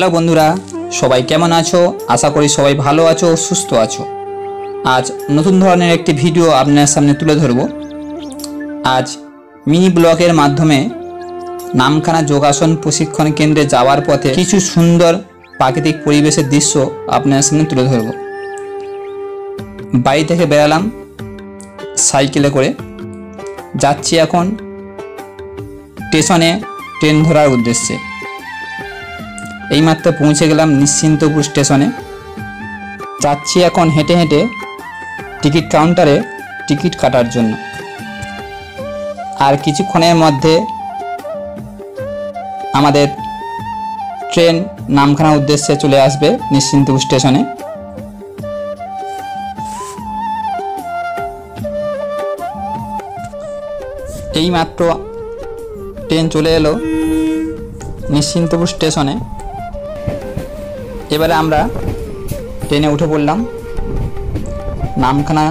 Hello বন্ধুরা, সবাই কেমন আছো? আশা করি সবাই ভালো আছো ও সুস্থ আছো। আজ নতুন ধরনের একটি ভিডিও আপনার সামনে তুলে ধরব। আজ মিনি ব্লগের মাধ্যমে নামখানা যোগাসন প্রশিক্ষণ কেন্দ্রে যাওয়ার পথে কিছু সুন্দর প্রাকৃতিক পরিবেশের দৃশ্য আপনার সামনে তুলে ধরব। বাড়ি থেকে বেরালাম সাইকেলে করে, যাচ্ছি এখন স্টেশনে ট্রেন ধরার উদ্দেশ্যে। এইমাত্র পৌঁছে গেলাম নিশ্চিন্তপুর স্টেশনে। যাচ্ছি এখন হেঁটে হেঁটে টিকিট কাউন্টারে টিকিট কাটার জন্য। আর কিছুক্ষণের মধ্যে আমাদের ট্রেন নামখানার উদ্দেশ্যে চলে আসবে নিশ্চিন্তপুর স্টেশনে। এইমাত্র ট্রেন চলে এলো নিশ্চিন্তপুর স্টেশনে। এবারে আমরা ট্রেনে উঠে পড়লাম নামখানা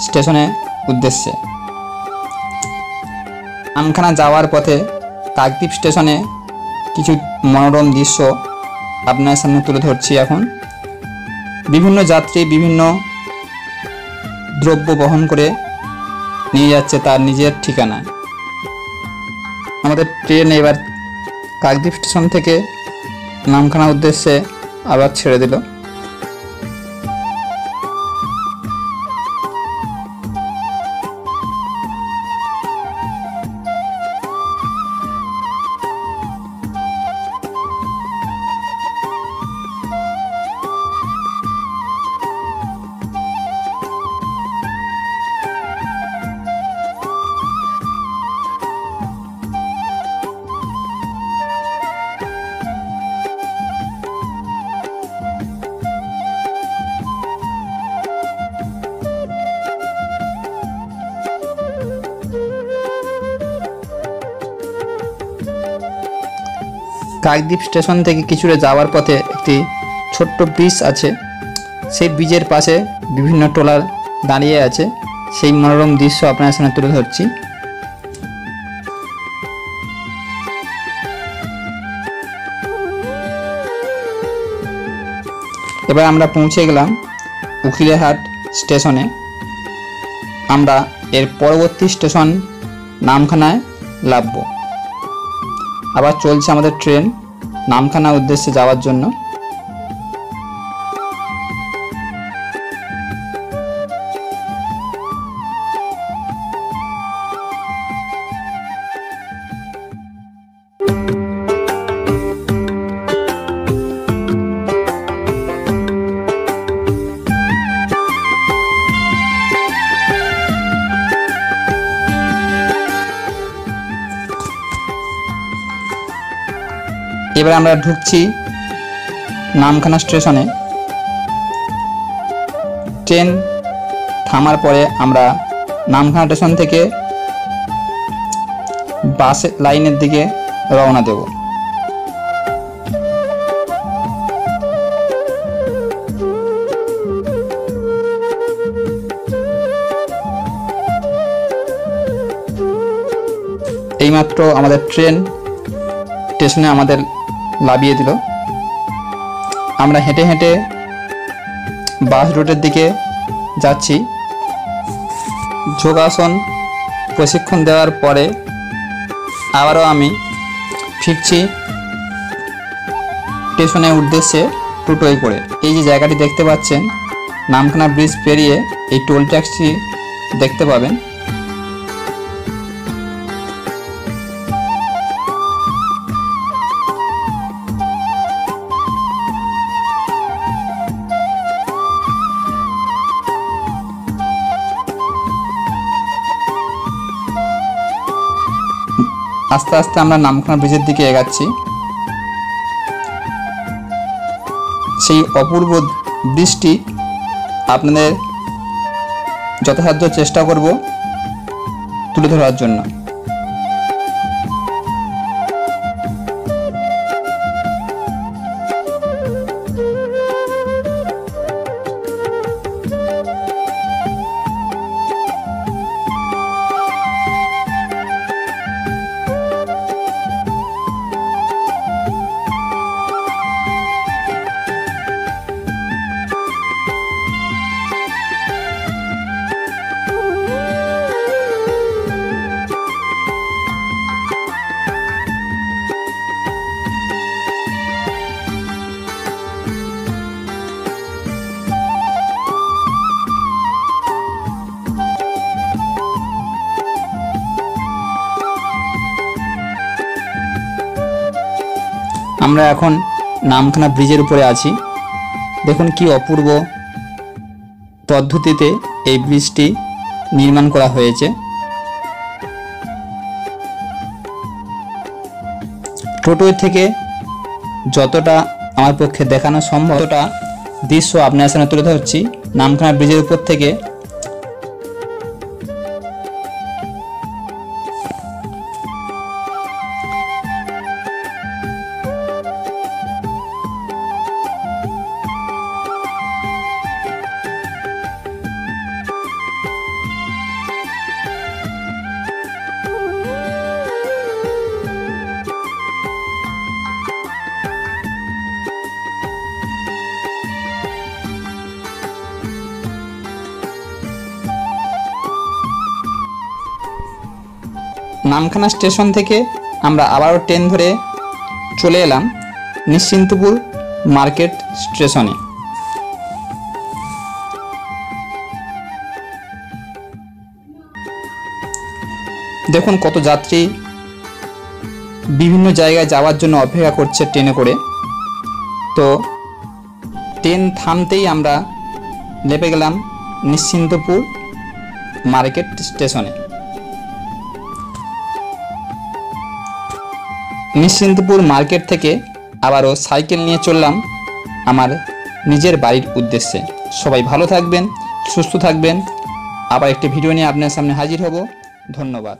স্টেশনের উদ্দেশ্যে। নামখানা যাওয়ার পথে কাকদ্বীপ স্টেশনে কিছু মনোরম দৃশ্য আপনার সামনে তুলে ধরছি এখন। বিভিন্ন যাত্রী বিভিন্ন দ্রব্য বহন করে নিয়ে যাচ্ছে তার নিজের ঠিকানায়। আমাদের ট্রেন এবার কাকদ্বীপ স্টেশন থেকে নামখানার উদ্দেশ্যে আবার ছেড়ে দিল। কাকদ্বীপ স্টেশন থেকে কিছুটা যাওয়ার পথে একটি ছোট্ট ব্রিজ আছে। সেই ব্রিজের পাশে বিভিন্ন ট্রলার দাঁড়িয়ে আছে। সেই মনোরম দৃশ্য আপনার সামনে তুলে ধরছি। এবার আমরা পৌঁছে গেলাম উকিলেহাট স্টেশনে। আমরা এর পরবর্তী স্টেশন নামখানায় নামব। আবার চলছে আমাদের ট্রেন নামখানা উদ্দেশ্যে যাওয়ার জন্য। এবার আমরা ঢুকছি নামখানা স্টেশনে। ট্রেন থামার পরে আমরা নামখানা স্টেশন থেকে বাস লাইনের দিকে রওনা দেব। এইমাত্র আমাদের ট্রেন স্টেশনে আমাদের নামিয়ে দিল। আমরা হেঁটে হেঁটে বাস রুটের দিকে যাচ্ছি। যোগাসন প্রশিক্ষণ দেওয়ার পরে আবারও আমি ফিরছি স্টেশনের উদ্দেশ্যে টোটোয় করে। এই যে জায়গাটি দেখতে পাচ্ছেন, নামখানা ব্রিজ পেরিয়ে এই টোল ট্যাক্সি দেখতে পাবেন। আস্তে আস্তে আমরা নামখানা ব্রিজের দিকে এগাচ্ছি। সেই অপূর্ব ব্রিজটি আপনাদের যথাসাধ্য চেষ্টা করব তুলে ধরার জন্য। আমরা এখন নামখানা ব্রিজের উপরে আছি। দেখুন কি অপূর্ব পদ্ধতিতে এই ব্রিজটি নির্মাণ করা হয়েছে। টোটো থেকে যতটা আমার পক্ষে দেখানো সম্ভব ততটা দৃশ্য আপনার সামনে তুলে ধরছি নামখানা ব্রিজের উপর থেকে। নামখানা স্টেশন থেকে আমরা আবারও ট্রেন ধরে চলে এলাম নিশ্চিন্তপুর মার্কেট স্টেশনে। দেখুন কত যাত্রী বিভিন্ন জায়গায় যাওয়ার জন্য অপেক্ষা করছে ট্রেনে করে। তো ট্রেন থামতেই আমরা নেমে গেলাম নিশ্চিন্তপুর মার্কেট স্টেশনে। নিশ্চিন্তপুর মার্কেট থেকে আবারও সাইকেল নিয়ে চললাম আমার নিজের বাড়ির উদ্দেশ্যে। সবাই ভালো থাকবেন, সুস্থ থাকবেন। আবার একটি ভিডিও নিয়ে আপনার সামনে হাজির হব। ধন্যবাদ।